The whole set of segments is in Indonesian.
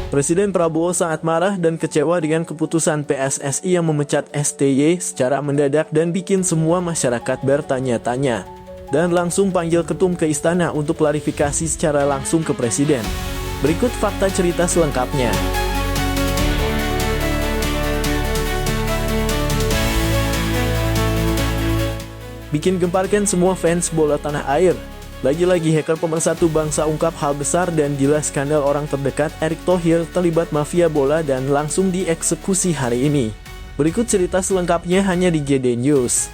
Presiden Prabowo sangat marah dan kecewa dengan keputusan PSSI yang memecat STY secara mendadak dan bikin semua masyarakat bertanya-tanya. Dan langsung panggil ketum ke istana untuk klarifikasi secara langsung ke Presiden. Berikut fakta cerita selengkapnya. Bikin gemparkan semua fans bola tanah air. Lagi-lagi hacker pemersatu bangsa ungkap hal besar dan gila skandal orang terdekat Erick Thohir terlibat mafia bola dan langsung dieksekusi hari ini. Berikut cerita selengkapnya hanya di GD News.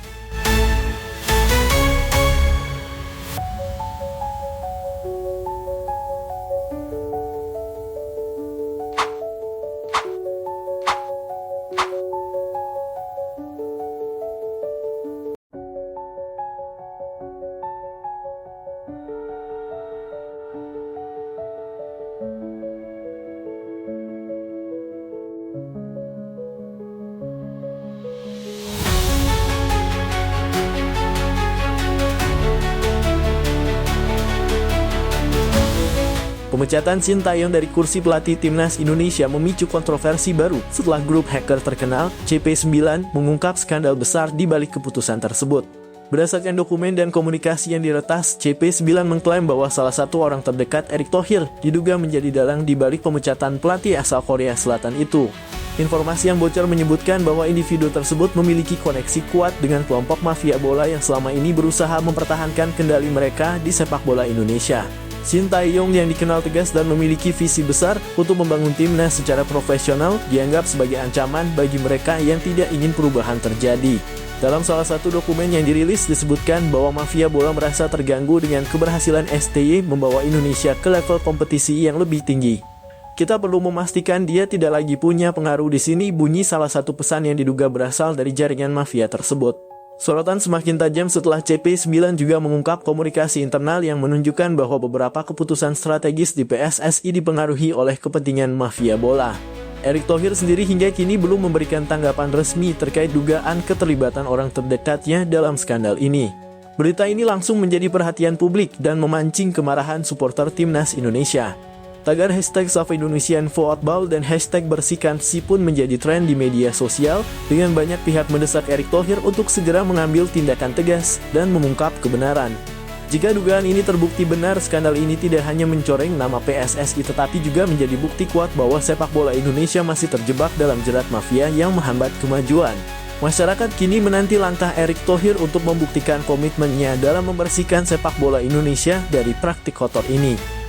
Pemecatan Sintayong dari kursi pelatih Timnas Indonesia memicu kontroversi baru setelah grup hacker terkenal CP9 mengungkap skandal besar di balik keputusan tersebut. Berdasarkan dokumen dan komunikasi yang diretas, CP9 mengklaim bahwa salah satu orang terdekat Erick Thohir diduga menjadi dalang di balik pemecatan pelatih asal Korea Selatan itu. Informasi yang bocor menyebutkan bahwa individu tersebut memiliki koneksi kuat dengan kelompok mafia bola yang selama ini berusaha mempertahankan kendali mereka di sepak bola Indonesia. Sintayong yang dikenal tegas dan memiliki visi besar untuk membangun timnas secara profesional dianggap sebagai ancaman bagi mereka yang tidak ingin perubahan terjadi. Dalam salah satu dokumen yang dirilis disebutkan bahwa mafia bola merasa terganggu dengan keberhasilan STY membawa Indonesia ke level kompetisi yang lebih tinggi. Kita perlu memastikan dia tidak lagi punya pengaruh di sini, bunyi salah satu pesan yang diduga berasal dari jaringan mafia tersebut. Sorotan semakin tajam setelah CP9 juga mengungkap komunikasi internal yang menunjukkan bahwa beberapa keputusan strategis di PSSI dipengaruhi oleh kepentingan mafia bola. Erick Thohir sendiri hingga kini belum memberikan tanggapan resmi terkait dugaan keterlibatan orang terdekatnya dalam skandal ini. Berita ini langsung menjadi perhatian publik dan memancing kemarahan supporter Timnas Indonesia. Tagar hashtag #SaveIndonesianFootball dan hashtag #BersihkanSI pun menjadi tren di media sosial dengan banyak pihak mendesak Erick Thohir untuk segera mengambil tindakan tegas dan mengungkap kebenaran. Jika dugaan ini terbukti benar, skandal ini tidak hanya mencoreng nama PSSI tetapi juga menjadi bukti kuat bahwa sepak bola Indonesia masih terjebak dalam jerat mafia yang menghambat kemajuan. Masyarakat kini menanti langkah Erick Thohir untuk membuktikan komitmennya dalam membersihkan sepak bola Indonesia dari praktik kotor ini.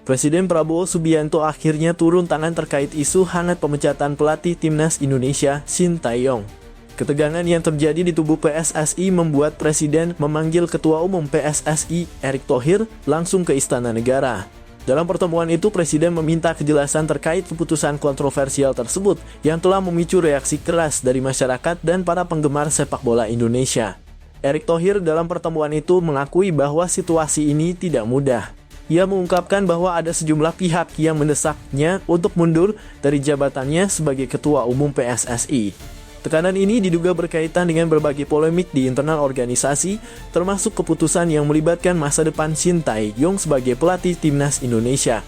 Presiden Prabowo Subianto akhirnya turun tangan terkait isu hangat pemecatan pelatih Timnas Indonesia, Sintayong. Ketegangan yang terjadi di tubuh PSSI membuat Presiden memanggil Ketua Umum PSSI, Erick Thohir, langsung ke Istana Negara. Dalam pertemuan itu, Presiden meminta kejelasan terkait keputusan kontroversial tersebut yang telah memicu reaksi keras dari masyarakat dan para penggemar sepak bola Indonesia. Erick Thohir dalam pertemuan itu mengakui bahwa situasi ini tidak mudah. Ia mengungkapkan bahwa ada sejumlah pihak yang mendesaknya untuk mundur dari jabatannya sebagai Ketua Umum PSSI. Tekanan ini diduga berkaitan dengan berbagai polemik di internal organisasi, termasuk keputusan yang melibatkan masa depan Sintayong sebagai pelatih Timnas Indonesia.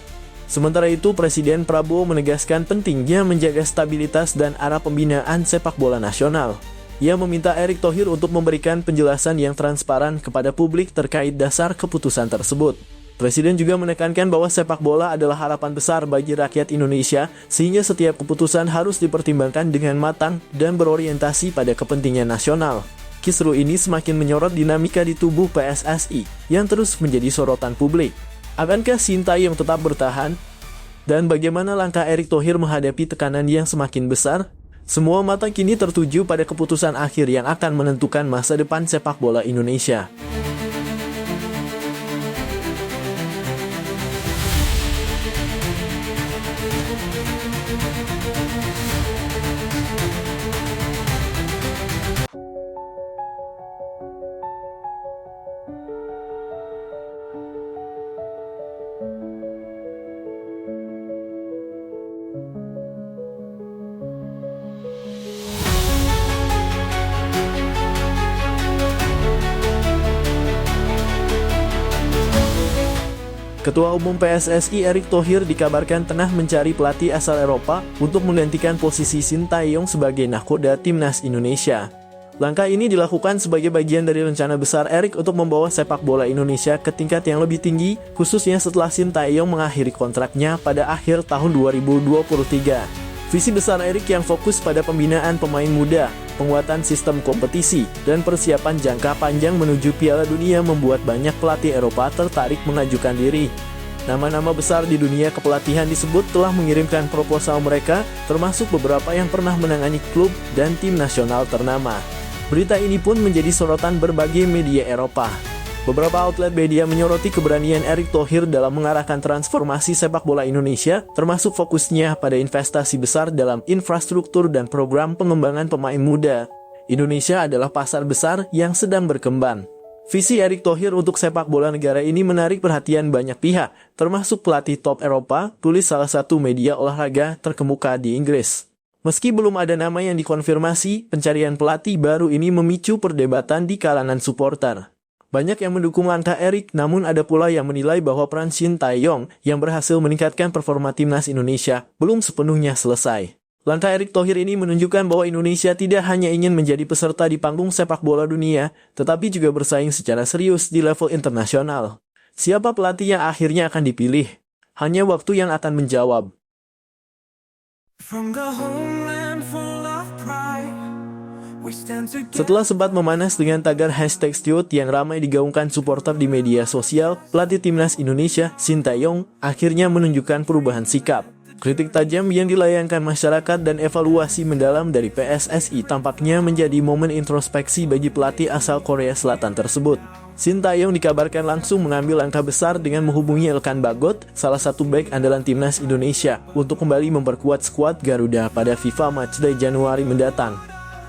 Sementara itu, Presiden Prabowo menegaskan pentingnya menjaga stabilitas dan arah pembinaan sepak bola nasional. Ia meminta Erick Thohir untuk memberikan penjelasan yang transparan kepada publik terkait dasar keputusan tersebut. Presiden juga menekankan bahwa sepak bola adalah harapan besar bagi rakyat Indonesia, sehingga setiap keputusan harus dipertimbangkan dengan matang dan berorientasi pada kepentingan nasional. Kisru ini semakin menyorot dinamika di tubuh PSSI yang terus menjadi sorotan publik. Akankah Sintayong tetap bertahan? Dan bagaimana langkah Erick Thohir menghadapi tekanan yang semakin besar? Semua mata kini tertuju pada keputusan akhir yang akan menentukan masa depan sepak bola Indonesia. Ketua Umum PSSI Erick Thohir dikabarkan tengah mencari pelatih asal Eropa untuk menggantikan posisi Sintayong sebagai nahkoda timnas Indonesia. Langkah ini dilakukan sebagai bagian dari rencana besar Erick untuk membawa sepak bola Indonesia ke tingkat yang lebih tinggi, khususnya setelah Sintayong mengakhiri kontraknya pada akhir tahun 2023. Visi besar Erick yang fokus pada pembinaan pemain muda, penguatan sistem kompetisi, dan persiapan jangka panjang menuju Piala Dunia membuat banyak pelatih Eropa tertarik mengajukan diri. Nama-nama besar di dunia kepelatihan disebut telah mengirimkan proposal mereka, termasuk beberapa yang pernah menangani klub dan tim nasional ternama. Berita ini pun menjadi sorotan berbagai media Eropa. Beberapa outlet media menyoroti keberanian Erick Thohir dalam mengarahkan transformasi sepak bola Indonesia, termasuk fokusnya pada investasi besar dalam infrastruktur dan program pengembangan pemain muda. Indonesia adalah pasar besar yang sedang berkembang. Visi Erick Thohir untuk sepak bola negara ini menarik perhatian banyak pihak, termasuk pelatih top Eropa, tulis salah satu media olahraga terkemuka di Inggris. Meski belum ada nama yang dikonfirmasi, pencarian pelatih baru ini memicu perdebatan di kalangan supporter. Banyak yang mendukung langkah Erick, namun ada pula yang menilai bahwa peran Sintayong yang berhasil meningkatkan performa timnas Indonesia belum sepenuhnya selesai. Langkah Erick Thohir ini menunjukkan bahwa Indonesia tidak hanya ingin menjadi peserta di panggung sepak bola dunia, tetapi juga bersaing secara serius di level internasional. Siapa pelatih yang akhirnya akan dipilih? Hanya waktu yang akan menjawab. Setelah sempat memanas dengan tagar #Stewart yang ramai digaungkan supporter di media sosial, pelatih timnas Indonesia, Sintayong, akhirnya menunjukkan perubahan sikap. Kritik tajam yang dilayangkan masyarakat dan evaluasi mendalam dari PSSI tampaknya menjadi momen introspeksi bagi pelatih asal Korea Selatan tersebut. Sintayong dikabarkan langsung mengambil langkah besar dengan menghubungi Elkan Bagot, salah satu bek andalan timnas Indonesia, untuk kembali memperkuat skuad Garuda pada FIFA Matchday Januari mendatang.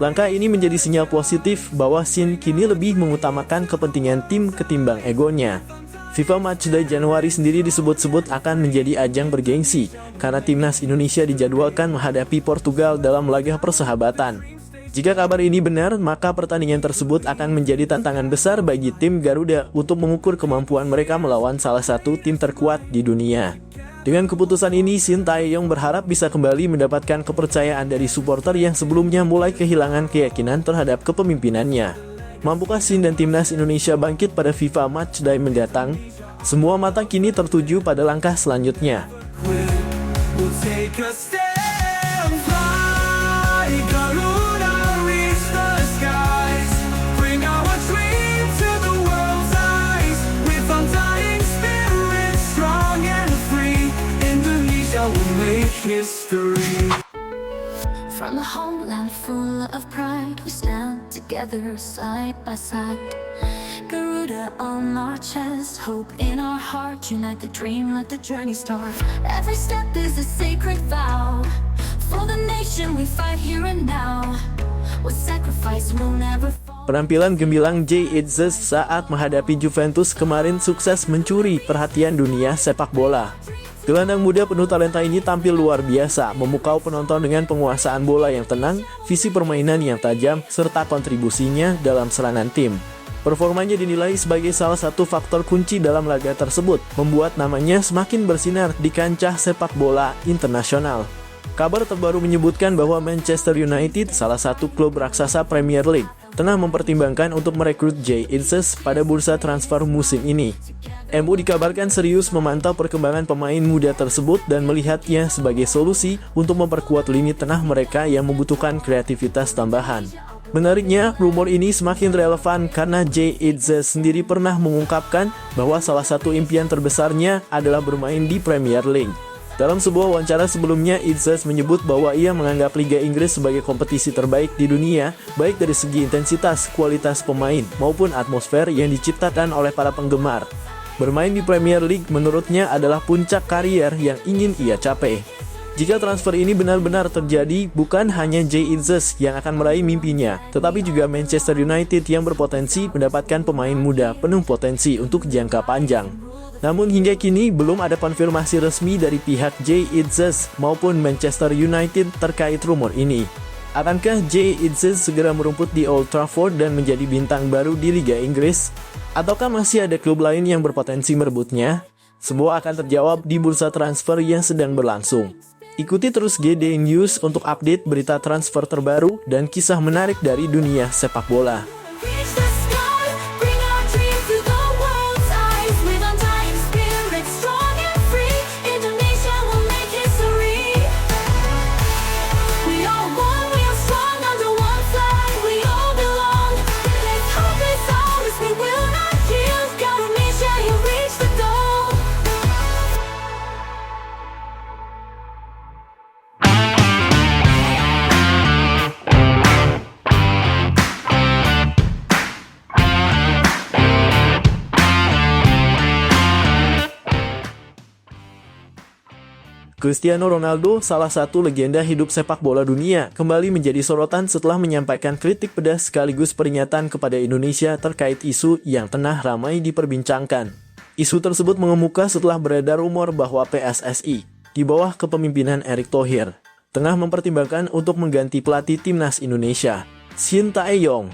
Langkah ini menjadi sinyal positif bahwa Shin kini lebih mengutamakan kepentingan tim ketimbang egonya. FIFA Matchday Januari sendiri disebut-sebut akan menjadi ajang bergengsi, karena timnas Indonesia dijadwalkan menghadapi Portugal dalam laga persahabatan. Jika kabar ini benar, maka pertandingan tersebut akan menjadi tantangan besar bagi tim Garuda untuk mengukur kemampuan mereka melawan salah satu tim terkuat di dunia. Dengan keputusan ini, Sintayong berharap bisa kembali mendapatkan kepercayaan dari supporter yang sebelumnya mulai kehilangan keyakinan terhadap kepemimpinannya. Mampukah Shin dan timnas Indonesia bangkit pada FIFA Matchday mendatang? Semua mata kini tertuju pada langkah selanjutnya. From a homeland full of pride, we stand together side by side. Garuda on our chest, hope in our heart, unite the dream, let the journey start. Every step is a sacred vow, for the nation we fight here and now. With sacrifice we'll never fall. Penampilan gemilang Jay Itzes saat menghadapi Juventus kemarin sukses mencuri perhatian dunia sepak bola. Gelandang muda penuh talenta ini tampil luar biasa, memukau penonton dengan penguasaan bola yang tenang, visi permainan yang tajam, serta kontribusinya dalam serangan tim. Performanya dinilai sebagai salah satu faktor kunci dalam laga tersebut, membuat namanya semakin bersinar di kancah sepak bola internasional. Kabar terbaru menyebutkan bahwa Manchester United, salah satu klub raksasa Premier League, tengah mempertimbangkan untuk merekrut Jay Itzes pada bursa transfer musim ini. MU dikabarkan serius memantau perkembangan pemain muda tersebut dan melihatnya sebagai solusi untuk memperkuat lini tengah mereka yang membutuhkan kreativitas tambahan. Menariknya, rumor ini semakin relevan karena Jay Itzes sendiri pernah mengungkapkan bahwa salah satu impian terbesarnya adalah bermain di Premier League. Dalam sebuah wawancara sebelumnya, Itzes menyebut bahwa ia menganggap Liga Inggris sebagai kompetisi terbaik di dunia, baik dari segi intensitas, kualitas pemain, maupun atmosfer yang diciptakan oleh para penggemar. Bermain di Premier League menurutnya adalah puncak karier yang ingin ia capai. Jika transfer ini benar-benar terjadi, bukan hanya Jay Itzes yang akan meraih mimpinya, tetapi juga Manchester United yang berpotensi mendapatkan pemain muda penuh potensi untuk jangka panjang. Namun hingga kini belum ada konfirmasi resmi dari pihak Jay Itzes maupun Manchester United terkait rumor ini. Akankah Jay Itzes segera merumput di Old Trafford dan menjadi bintang baru di Liga Inggris? Ataukah masih ada klub lain yang berpotensi merebutnya? Semua akan terjawab di bursa transfer yang sedang berlangsung. Ikuti terus GD News untuk update berita transfer terbaru dan kisah menarik dari dunia sepak bola. Reach the sky, bring our dreams to the world's eyes. With undying spirit, strong and free, Indonesia will make history. We are one, we are strong under one flag. We all belong. This hope is ours, we will not yield. Indonesia, you reach the goal. Cristiano Ronaldo, salah satu legenda hidup sepak bola dunia, kembali menjadi sorotan setelah menyampaikan kritik pedas sekaligus peringatan kepada Indonesia terkait isu yang tengah ramai diperbincangkan. Isu tersebut mengemuka setelah beredar rumor bahwa PSSI, di bawah kepemimpinan Erick Thohir, tengah mempertimbangkan untuk mengganti pelatih timnas Indonesia, Shin Tae-yong,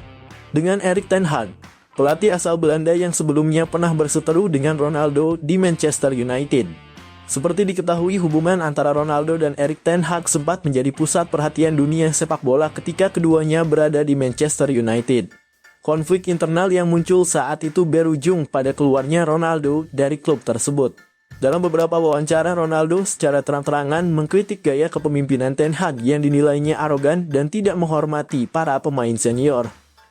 dengan Erik ten Hag, pelatih asal Belanda yang sebelumnya pernah berseteru dengan Ronaldo di Manchester United. Seperti diketahui, hubungan antara Ronaldo dan Erik ten Hag sempat menjadi pusat perhatian dunia sepak bola ketika keduanya berada di Manchester United. Konflik internal yang muncul saat itu berujung pada keluarnya Ronaldo dari klub tersebut. Dalam beberapa wawancara, Ronaldo secara terang-terangan mengkritik gaya kepemimpinan ten Hag yang dinilainya arogan dan tidak menghormati para pemain senior.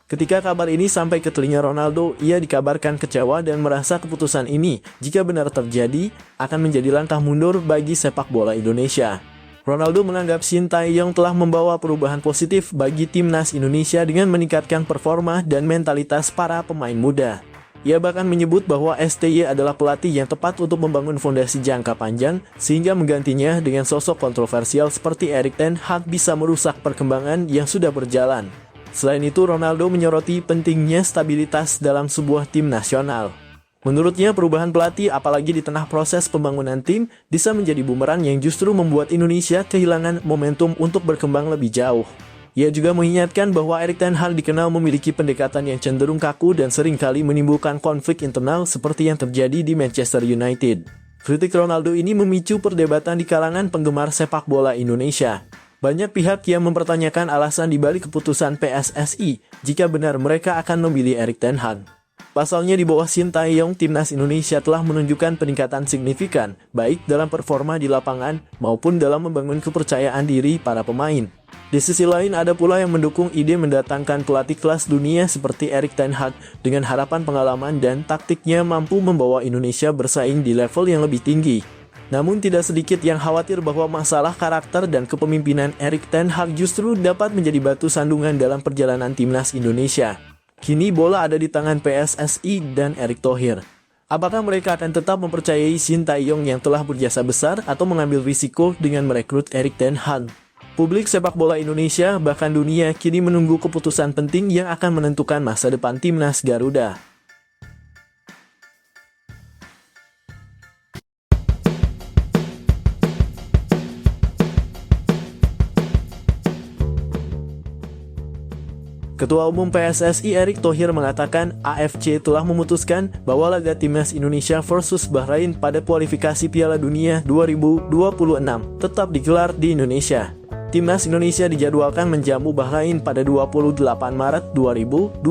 Ketika kabar ini sampai ke telinga Ronaldo, ia dikabarkan kecewa dan merasa keputusan ini, jika benar terjadi, akan menjadi langkah mundur bagi sepak bola Indonesia. Ronaldo menganggap Shin Tae-yong telah membawa perubahan positif bagi timnas Indonesia dengan meningkatkan performa dan mentalitas para pemain muda. Ia bahkan menyebut bahwa STY adalah pelatih yang tepat untuk membangun fondasi jangka panjang, sehingga menggantinya dengan sosok kontroversial seperti Erik ten Hag bisa merusak perkembangan yang sudah berjalan. Selain itu, Ronaldo menyoroti pentingnya stabilitas dalam sebuah tim nasional. Menurutnya, perubahan pelatih apalagi di tengah proses pembangunan tim bisa menjadi bumerang yang justru membuat Indonesia kehilangan momentum untuk berkembang lebih jauh. Ia juga mengingatkan bahwa Erik ten Hag dikenal memiliki pendekatan yang cenderung kaku dan seringkali menimbulkan konflik internal seperti yang terjadi di Manchester United. Kritik Ronaldo ini memicu perdebatan di kalangan penggemar sepak bola Indonesia. Banyak pihak yang mempertanyakan alasan dibalik keputusan PSSI jika benar mereka akan memilih Erik ten Hag. Pasalnya di bawah Shin Tae-yong, timnas Indonesia telah menunjukkan peningkatan signifikan, baik dalam performa di lapangan maupun dalam membangun kepercayaan diri para pemain. Di sisi lain, ada pula yang mendukung ide mendatangkan pelatih kelas dunia seperti Erik ten Hag dengan harapan pengalaman dan taktiknya mampu membawa Indonesia bersaing di level yang lebih tinggi. Namun tidak sedikit yang khawatir bahwa masalah karakter dan kepemimpinan Erik ten Hag justru dapat menjadi batu sandungan dalam perjalanan timnas Indonesia. Kini bola ada di tangan PSSI dan Erick Thohir. Apakah mereka akan tetap mempercayai Shin Tae-yong yang telah berjasa besar atau mengambil risiko dengan merekrut Erik ten Hag? Publik sepak bola Indonesia bahkan dunia kini menunggu keputusan penting yang akan menentukan masa depan timnas Garuda. Ketua Umum PSSI Erick Thohir mengatakan AFC telah memutuskan bahwa laga timnas Indonesia versus Bahrain pada kualifikasi Piala Dunia 2026 tetap digelar di Indonesia. Timnas Indonesia dijadwalkan menjamu Bahrain pada 28 Maret 2024.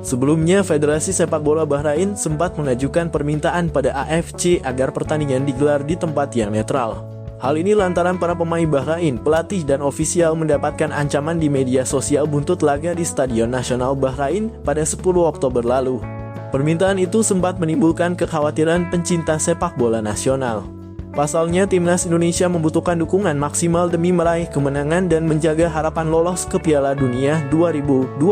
Sebelumnya, Federasi Sepak Bola Bahrain sempat mengajukan permintaan pada AFC agar pertandingan digelar di tempat yang netral. Hal ini lantaran para pemain Bahrain, pelatih dan ofisial mendapatkan ancaman di media sosial buntut laga di Stadion Nasional Bahrain pada 10 Oktober lalu. Permintaan itu sempat menimbulkan kekhawatiran pencinta sepak bola nasional. Pasalnya, timnas Indonesia membutuhkan dukungan maksimal demi meraih kemenangan dan menjaga harapan lolos ke Piala Dunia 2026.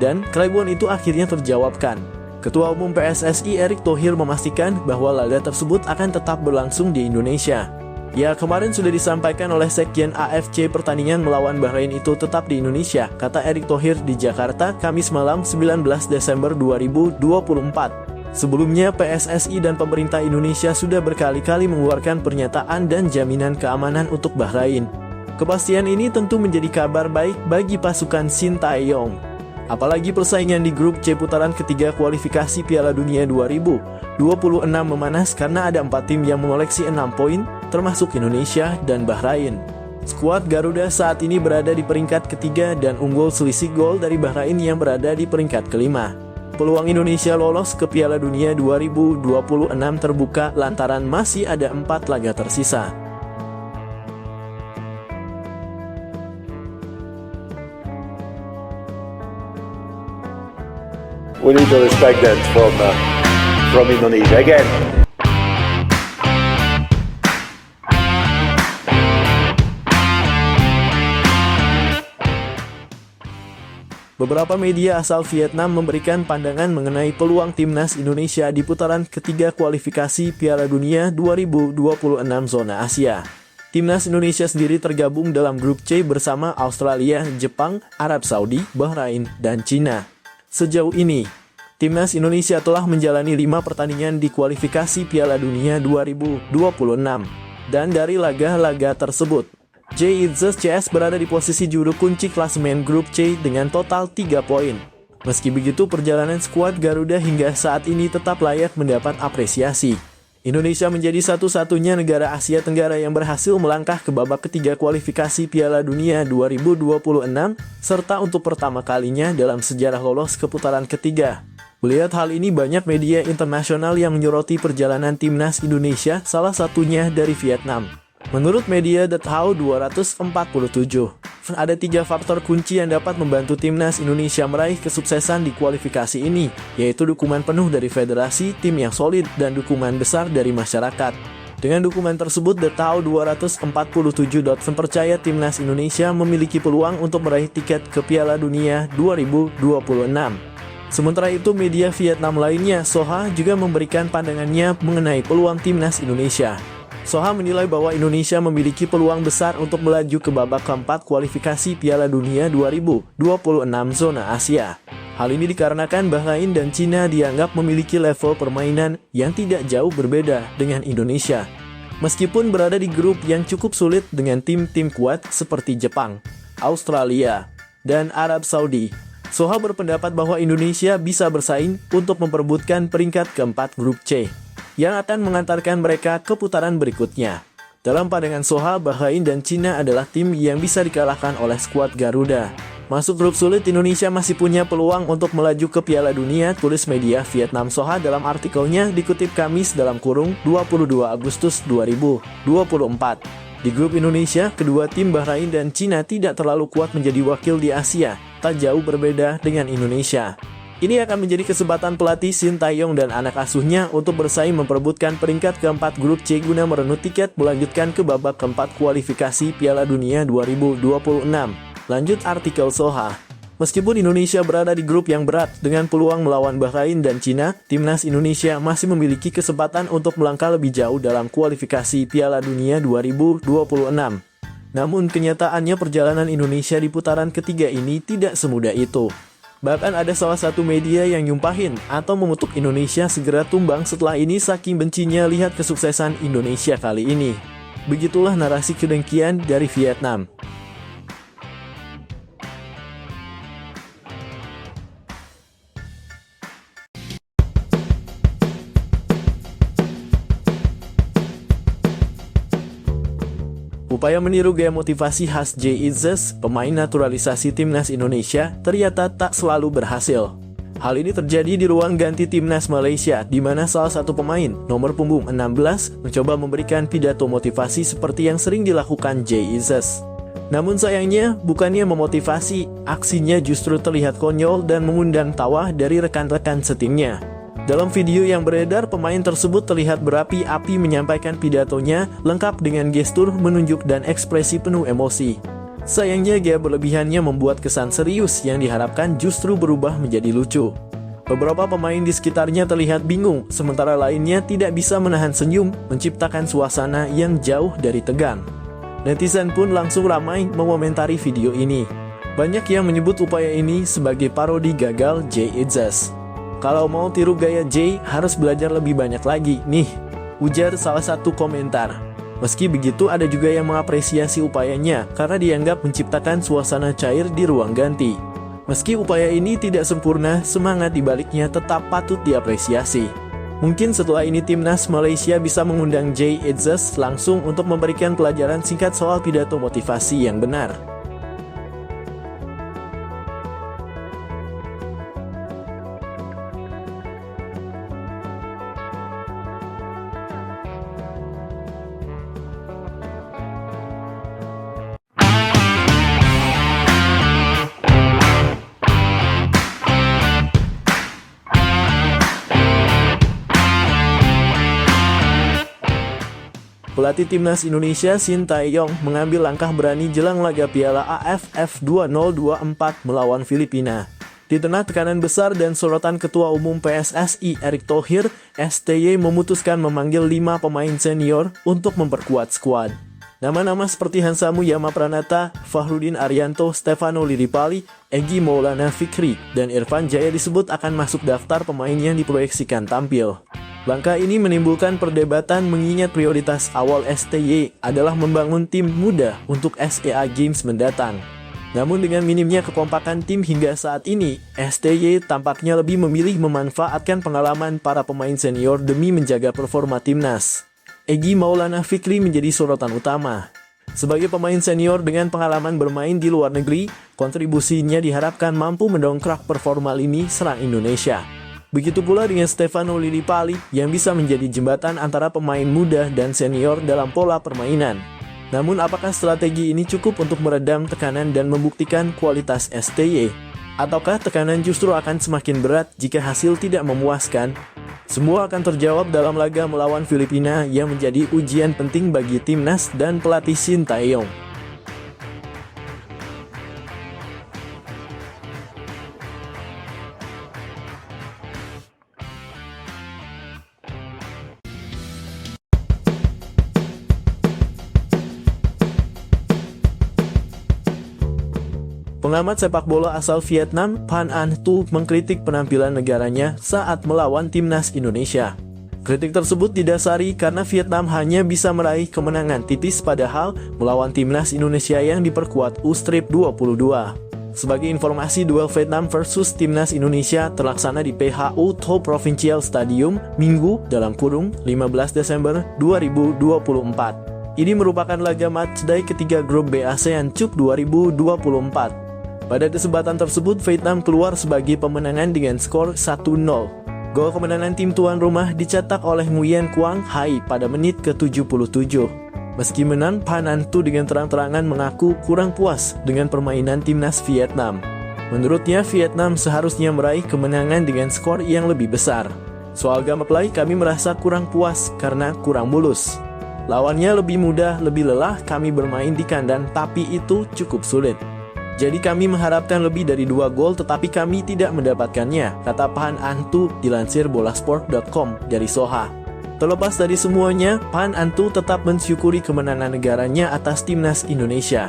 Dan keraguan itu akhirnya terjawabkan. Ketua Umum PSSI Erick Thohir memastikan bahwa laga tersebut akan tetap berlangsung di Indonesia. Ya, kemarin sudah disampaikan oleh Sekjen AFC pertandingan melawan Bahrain itu tetap di Indonesia, kata Erick Thohir di Jakarta, Kamis malam 19 Desember 2024. Sebelumnya, PSSI dan pemerintah Indonesia sudah berkali-kali mengeluarkan pernyataan dan jaminan keamanan untuk Bahrain. Kepastian ini tentu menjadi kabar baik bagi pasukan Shin Tae-yong. Apalagi persaingan di grup C putaran ketiga kualifikasi Piala Dunia 2026 memanas karena ada 4 tim yang mengoleksi 6 poin, termasuk Indonesia dan Bahrain. Skuad Garuda saat ini berada di peringkat ketiga dan unggul selisih gol dari Bahrain yang berada di peringkat kelima. Peluang Indonesia lolos ke Piala Dunia 2026 terbuka lantaran masih ada 4 laga tersisa. We need to respect that from Indonesia again. Beberapa media asal Vietnam memberikan pandangan mengenai peluang timnas Indonesia di putaran ketiga kualifikasi Piala Dunia 2026 zona Asia. Timnas Indonesia sendiri tergabung dalam grup C bersama Australia, Jepang, Arab Saudi, Bahrain, dan Cina. Sejauh ini, timnas Indonesia telah menjalani 5 pertandingan di kualifikasi Piala Dunia 2026. Dan dari laga-laga tersebut, JITZES CS berada di posisi juru kunci klasemen grup C dengan total 3 poin. Meski begitu, perjalanan skuad Garuda hingga saat ini tetap layak mendapat apresiasi. Indonesia menjadi satu-satunya negara Asia Tenggara yang berhasil melangkah ke babak ketiga kualifikasi Piala Dunia 2026, serta untuk pertama kalinya dalam sejarah lolos ke putaran ketiga. Melihat hal ini, banyak media internasional yang menyoroti perjalanan timnas Indonesia, salah satunya dari Vietnam. Menurut media The How 247, ada 3 faktor kunci yang dapat membantu timnas Indonesia meraih kesuksesan di kualifikasi ini, yaitu dukungan penuh dari federasi, tim yang solid, dan dukungan besar dari masyarakat. Dengan dukungan tersebut, The How 247 percaya timnas Indonesia memiliki peluang untuk meraih tiket ke Piala Dunia 2026. Sementara itu, media Vietnam lainnya, Soha, juga memberikan pandangannya mengenai peluang timnas Indonesia. Soha menilai bahwa Indonesia memiliki peluang besar untuk melaju ke babak keempat kualifikasi Piala Dunia 2026 zona Asia. Hal ini dikarenakan Bahrain dan Cina dianggap memiliki level permainan yang tidak jauh berbeda dengan Indonesia. Meskipun berada di grup yang cukup sulit dengan tim-tim kuat seperti Jepang, Australia, dan Arab Saudi, Soha berpendapat bahwa Indonesia bisa bersaing untuk memperebutkan peringkat keempat grup C, yang akan mengantarkan mereka ke putaran berikutnya. Dalam pandangan Soha, Bahrain dan Cina adalah tim yang bisa dikalahkan oleh skuad Garuda. Masuk grup sulit, Indonesia masih punya peluang untuk melaju ke Piala Dunia, tulis media Vietnam Soha dalam artikelnya dikutip Kamis (22 Agustus 2024). Di grup Indonesia, kedua tim Bahrain dan Cina tidak terlalu kuat menjadi wakil di Asia, tak jauh berbeda dengan Indonesia. Ini akan menjadi kesempatan pelatih Shin Tae-yong dan anak asuhnya untuk bersaing memperebutkan peringkat keempat grup C guna merenut tiket melanjutkan ke babak keempat kualifikasi Piala Dunia 2026. Lanjut artikel Soha. Meskipun Indonesia berada di grup yang berat dengan peluang melawan Bahrain dan Cina, timnas Indonesia masih memiliki kesempatan untuk melangkah lebih jauh dalam kualifikasi Piala Dunia 2026. Namun kenyataannya perjalanan Indonesia di putaran ketiga ini tidak semudah itu. Bahkan ada salah satu media yang nyumpahin atau mengutuk Indonesia segera tumbang setelah ini saking bencinya lihat kesuksesan Indonesia kali ini. Begitulah narasi kedengkian dari Vietnam. Upaya meniru gaya motivasi khas JITZES, pemain naturalisasi timnas Indonesia, ternyata tak selalu berhasil. Hal ini terjadi di ruang ganti timnas Malaysia, di mana salah satu pemain, nomor punggung 16, mencoba memberikan pidato motivasi seperti yang sering dilakukan JITZES. Namun sayangnya, bukannya memotivasi, aksinya justru terlihat konyol dan mengundang tawa dari rekan-rekan setimnya. Dalam video yang beredar, pemain tersebut terlihat berapi-api menyampaikan pidatonya, lengkap dengan gestur, menunjuk, dan ekspresi penuh emosi. Sayangnya, gaya berlebihannya membuat kesan serius yang diharapkan justru berubah menjadi lucu. Beberapa pemain di sekitarnya terlihat bingung, sementara lainnya tidak bisa menahan senyum, menciptakan suasana yang jauh dari tegang. Netizen pun langsung ramai mengomentari video ini. Banyak yang menyebut upaya ini sebagai parodi gagal JITZES. Kalau mau tiru gaya Jay, harus belajar lebih banyak lagi, nih, ujar salah satu komentar. Meski begitu, ada juga yang mengapresiasi upayanya karena dianggap menciptakan suasana cair di ruang ganti. Meski upaya ini tidak sempurna, semangat di baliknya tetap patut diapresiasi. Mungkin setelah ini timnas Malaysia bisa mengundang Jay Itzes langsung untuk memberikan pelajaran singkat soal pidato motivasi yang benar. Pelatih timnas Indonesia Shin Tae-yong mengambil langkah berani jelang laga Piala AFF 2024 melawan Filipina. Di tengah tekanan besar dan sorotan Ketua Umum PSSI Erick Thohir, STY memutuskan memanggil 5 pemain senior untuk memperkuat skuad. Nama-nama seperti Hansamu Yamapranata, Fahrudin Arianto, Stefano Lillipali, Egy Maulana Fikri, dan Irfan Jaya disebut akan masuk daftar pemain yang diproyeksikan tampil. Langkah ini menimbulkan perdebatan mengingat prioritas awal STY adalah membangun tim muda untuk SEA Games mendatang. Namun dengan minimnya kekompakan tim hingga saat ini, STY tampaknya lebih memilih memanfaatkan pengalaman para pemain senior demi menjaga performa timnas. Egy Maulana Fikri menjadi sorotan utama. Sebagai pemain senior dengan pengalaman bermain di luar negeri, kontribusinya diharapkan mampu mendongkrak performa lini serang Indonesia. Begitu pula dengan Stefano Lillipali yang bisa menjadi jembatan antara pemain muda dan senior dalam pola permainan. Namun apakah strategi ini cukup untuk meredam tekanan dan membuktikan kualitas STY? Ataukah tekanan justru akan semakin berat jika hasil tidak memuaskan? Semua akan terjawab dalam laga melawan Filipina yang menjadi ujian penting bagi timnas dan pelatih Shin Tae-yong. Pengamat sepak bola asal Vietnam, Phan Anh Tu, mengkritik penampilan negaranya saat melawan timnas Indonesia. Kritik tersebut didasari karena Vietnam hanya bisa meraih kemenangan tipis padahal melawan timnas Indonesia yang diperkuat U-22. Sebagai informasi, duel Vietnam versus timnas Indonesia terlaksana di PHU Tho Provincial Stadium, Minggu (15 Desember 2024). Ini merupakan laga matchday ketiga grup B ASEAN Cup 2024. Pada kesempatan tersebut, Vietnam keluar sebagai pemenangan dengan skor 1-0. Gol kemenangan tim tuan rumah dicetak oleh Nguyen Quang Hai pada menit ke-77. Meski menang, Phan Anh Tu dengan terang-terangan mengaku kurang puas dengan permainan timnas Vietnam. Menurutnya, Vietnam seharusnya meraih kemenangan dengan skor yang lebih besar. Soal gameplay, kami merasa kurang puas karena kurang mulus. Lawannya lebih mudah, lebih lelah, kami bermain di kandang, tapi itu cukup sulit. Jadi kami mengharapkan lebih dari 2 gol tetapi kami tidak mendapatkannya, kata Phan Anh Tu dilansir bolasport.com dari Soha. Terlepas dari semuanya, Phan Anh Tu tetap mensyukuri kemenangan negaranya atas timnas Indonesia.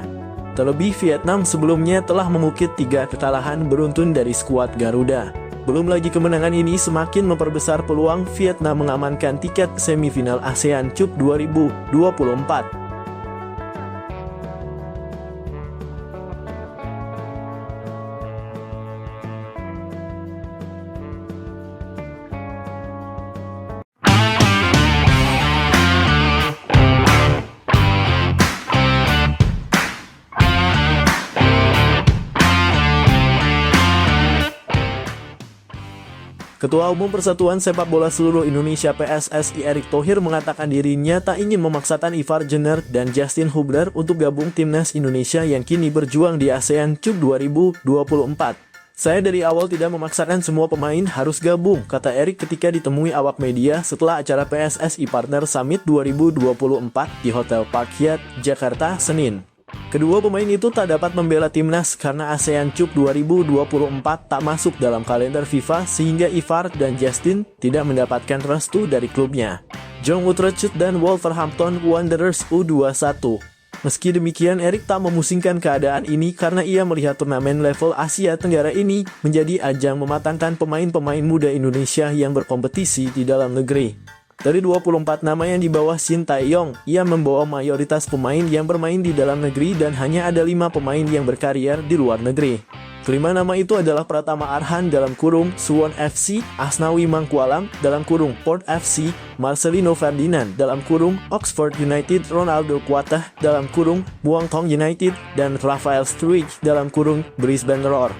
Terlebih Vietnam sebelumnya telah memukul 3 kekalahan beruntun dari skuad Garuda. Belum lagi kemenangan ini semakin memperbesar peluang Vietnam mengamankan tiket semifinal ASEAN Cup 2024. Ketua Umum Persatuan Sepak Bola Seluruh Indonesia PSSI Erick Thohir mengatakan dirinya tak ingin memaksakan Ivar Jenner dan Justin Hubner untuk gabung timnas Indonesia yang kini berjuang di ASEAN Cup 2024. Saya dari awal tidak memaksakan semua pemain harus gabung, kata Erick ketika ditemui awak media setelah acara PSSI Partner Summit 2024 di Hotel Park Hyatt, Jakarta, Senin. Kedua pemain itu tak dapat membela timnas karena ASEAN Cup 2024 tak masuk dalam kalender FIFA sehingga Ivar dan Justin tidak mendapatkan restu dari klubnya, Jong Utrecht dan Wolverhampton Wanderers U21. Meski demikian, Erick tak memusingkan keadaan ini karena ia melihat turnamen level Asia Tenggara ini menjadi ajang mematangkan pemain-pemain muda Indonesia yang berkompetisi di dalam negeri. Dari 24 nama yang dibawa Shin Tae-yong, ia membawa mayoritas pemain yang bermain di dalam negeri dan hanya ada 5 pemain yang berkarier di luar negeri. Kelima nama itu adalah Pratama Arhan dalam kurung Suwon FC, Asnawi Mangkualam dalam kurung Port FC, Marcelino Ferdinand dalam kurung Oxford United, Ronaldo Kuatah dalam kurung Muangthong United, dan Rafael Struijk dalam kurung Brisbane Roar.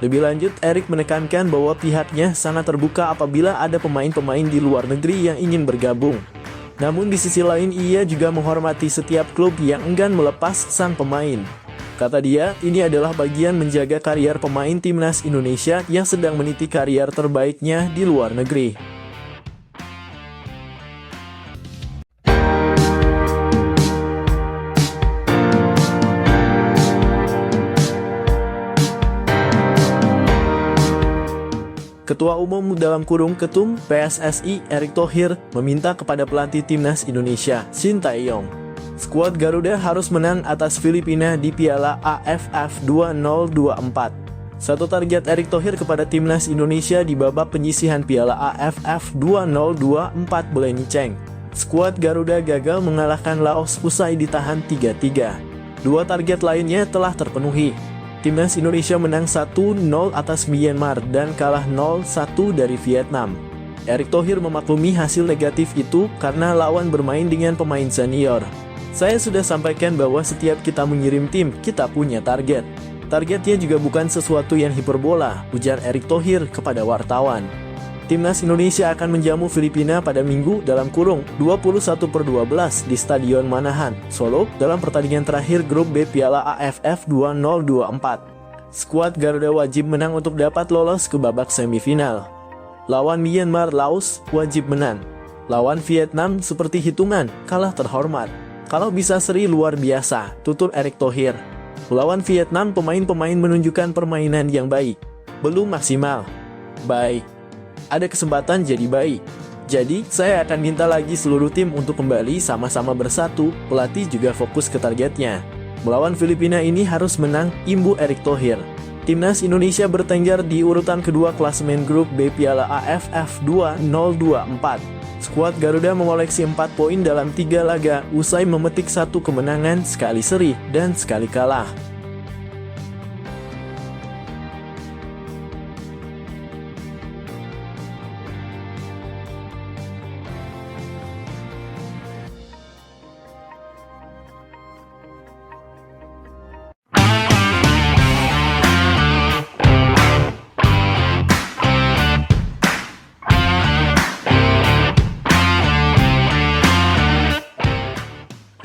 Lebih lanjut, Erik menekankan bahwa pihaknya sangat terbuka apabila ada pemain-pemain di luar negeri yang ingin bergabung. Namun di sisi lain ia juga menghormati setiap klub yang enggan melepas sang pemain. Kata dia, ini adalah bagian menjaga karier pemain timnas Indonesia yang sedang meniti karier terbaiknya di luar negeri. Ketua Umum dalam kurung Ketum PSSI Erick Thohir meminta kepada pelatih timnas Indonesia Shin Tae-yong, skuad Garuda harus menang atas Filipina di Piala AFF 2024. Satu target Erick Thohir kepada timnas Indonesia di babak penyisihan Piala AFF 2024 Beleniceng. Skuad Garuda gagal mengalahkan Laos usai ditahan 3-3. Dua target lainnya telah terpenuhi. Timnas Indonesia menang 1-0 atas Myanmar dan kalah 0-1 dari Vietnam. Erick Thohir memaklumi hasil negatif itu karena lawan bermain dengan pemain senior. Saya sudah sampaikan bahwa setiap kita mengirim tim, kita punya target. Targetnya juga bukan sesuatu yang hiperbola, ujar Erick Thohir kepada wartawan. Timnas Indonesia akan menjamu Filipina pada Minggu dalam kurung 21/12 di Stadion Manahan, Solo dalam pertandingan terakhir grup B Piala AFF 2024. Skuad Garuda wajib menang untuk dapat lolos ke babak semifinal. Lawan Myanmar, Laos wajib menang. Lawan Vietnam seperti hitungan, kalah terhormat. Kalau bisa seri luar biasa, tutur Erick Thohir. Melawan Vietnam, pemain-pemain menunjukkan permainan yang baik. Belum maksimal. Baik. Ada kesempatan jadi baik. Jadi, saya akan minta lagi seluruh tim untuk kembali sama-sama bersatu. Pelatih juga fokus ke targetnya. Melawan Filipina ini harus menang, imbu Erick Thohir. Timnas Indonesia bertengger di urutan kedua klasemen grup B Piala AFF 2024. Skuad Garuda mengoleksi 4 poin dalam 3 laga usai memetik 1 kemenangan, sekali seri, dan sekali kalah.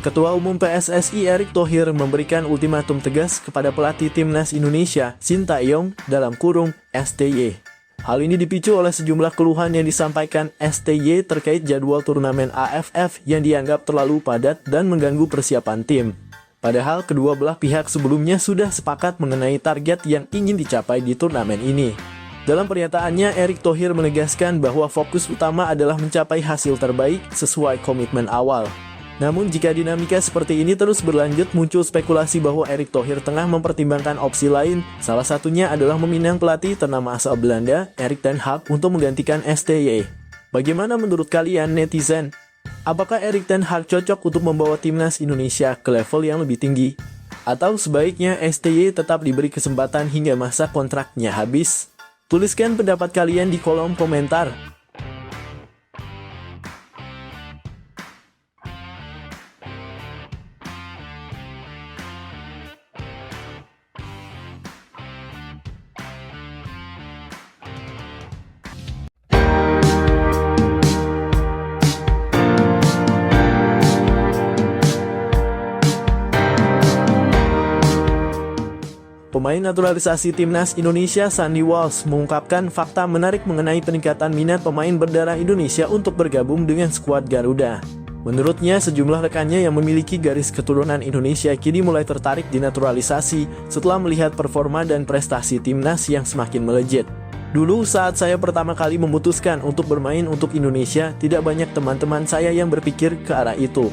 Ketua Umum PSSI Erick Thohir memberikan ultimatum tegas kepada pelatih timnas Indonesia Shin Tae-yong dalam kurung STY. Hal ini dipicu oleh sejumlah keluhan yang disampaikan STY terkait jadwal turnamen AFF yang dianggap terlalu padat dan mengganggu persiapan tim. Padahal kedua belah pihak sebelumnya sudah sepakat mengenai target yang ingin dicapai di turnamen ini. Dalam pernyataannya, Erick Thohir menegaskan bahwa fokus utama adalah mencapai hasil terbaik sesuai komitmen awal. Namun jika dinamika seperti ini terus berlanjut, muncul spekulasi bahwa Erick Thohir tengah mempertimbangkan opsi lain. Salah satunya adalah meminang pelatih ternama asal Belanda, Erik ten Hag, untuk menggantikan STY. Bagaimana menurut kalian netizen? Apakah Erik ten Hag cocok untuk membawa timnas Indonesia ke level yang lebih tinggi? Atau sebaiknya STY tetap diberi kesempatan hingga masa kontraknya habis? Tuliskan pendapat kalian di kolom komentar. Pemain naturalisasi timnas Indonesia Sandy Walsh mengungkapkan fakta menarik mengenai peningkatan minat pemain berdarah Indonesia untuk bergabung dengan skuad Garuda. Menurutnya, sejumlah rekannya yang memiliki garis keturunan Indonesia kini mulai tertarik dinaturalisasi setelah melihat performa dan prestasi timnas yang semakin melejit. Dulu saat saya pertama kali memutuskan untuk bermain untuk Indonesia, tidak banyak teman-teman saya yang berpikir ke arah itu.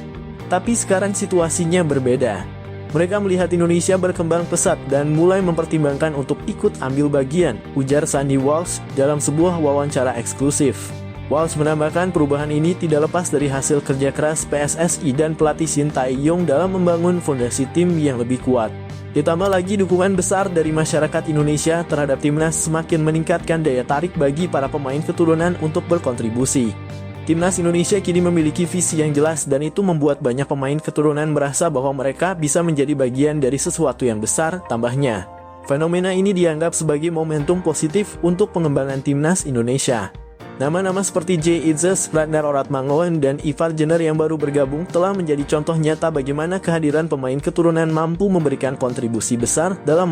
Tapi sekarang situasinya berbeda. Mereka melihat Indonesia berkembang pesat dan mulai mempertimbangkan untuk ikut ambil bagian, ujar Sandy Walsh dalam sebuah wawancara eksklusif. Walsh menambahkan perubahan ini tidak lepas dari hasil kerja keras PSSI dan pelatih Shin Tae-yong dalam membangun fondasi tim yang lebih kuat. Ditambah lagi dukungan besar dari masyarakat Indonesia terhadap timnas semakin meningkatkan daya tarik bagi para pemain keturunan untuk berkontribusi. Timnas Indonesia kini memiliki visi yang jelas dan itu membuat banyak pemain keturunan merasa bahwa mereka bisa menjadi bagian dari sesuatu yang besar, tambahnya. Fenomena ini dianggap sebagai momentum positif untuk pengembangan timnas Indonesia. Nama-nama seperti Jay Itzes, Ratner Oratmangoen, dan Ivar Jenner yang baru bergabung telah menjadi contoh nyata bagaimana kehadiran pemain keturunan mampu memberikan kontribusi besar dalam